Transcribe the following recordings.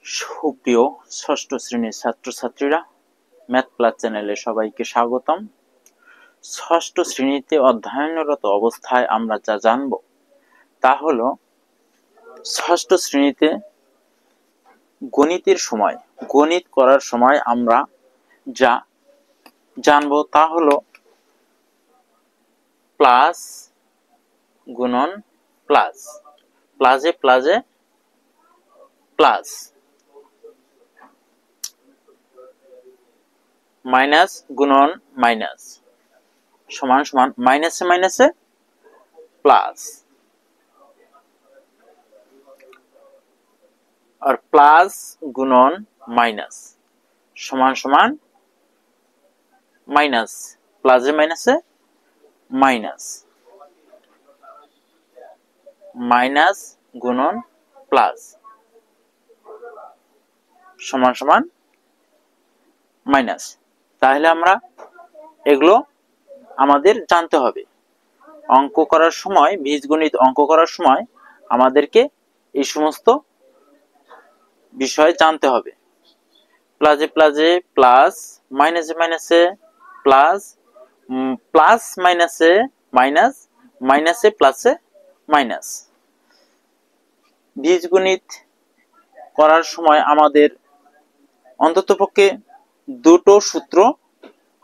সুপ্রিয় ষষ্ঠ শ্রেণীর ছাত্রছাত্রীরা, ম্যাথ প্লাস চ্যানেলে সবাইকে স্বাগতম। ষষ্ঠ শ্রেণীতে অধ্যয়নরত অবস্থায় আমরা যা জানব তা হলো ষষ্ঠ শ্রেণীতে গণিত করার সময় আমরা যা জানব তা হলো প্লাস, গুণন, প্লাস, প্লাসে প্লাসে প্লাস, माइनस गुणन माइनस समान समान माइनस से प्लस और प्लस गुणन माइनस समान समान माइनस प्लस से माइनस माइनस गुणन प्लस समान समान माइनस। তাহলে আমরা এগুলো আমাদের জানতে হবে। অঙ্ক করার সময়, বীজগণিত অঙ্ক করার সময় আমাদেরকে এই সমস্ত বিষয় জানতে হবে। প্লাসে প্লাসে প্লাস, মাইনাসে মাইনাসে প্লাস, প্লাস মাইনাসে মাইনাস, মাইনাসে প্লাসে মাইনাস। বীজগণিত করার সময় আমাদের অন্ততপক্ষে দুটো সূত্র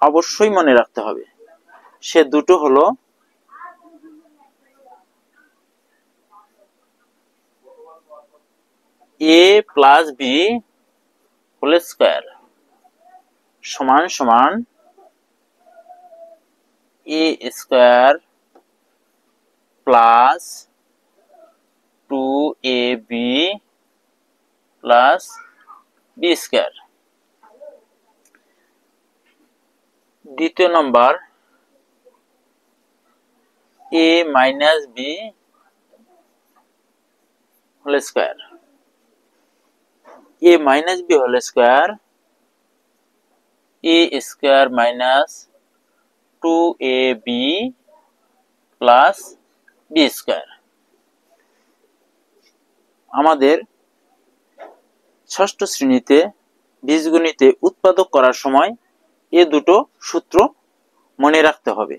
অবশ্যই মনে রাখতে হবে। সে দুটো হলো a plus B whole square সমান সমান a square plus 2ab plus b square. দ্বিতীয় number a minus B whole square, a minus B whole square, a square minus 2ab plus b square. আমাদের ষষ্ঠ শ্রেণীতে বীজগণিতে উৎপাদক করার সময় এ দুটো সূত্র মনে রাখতে হবে।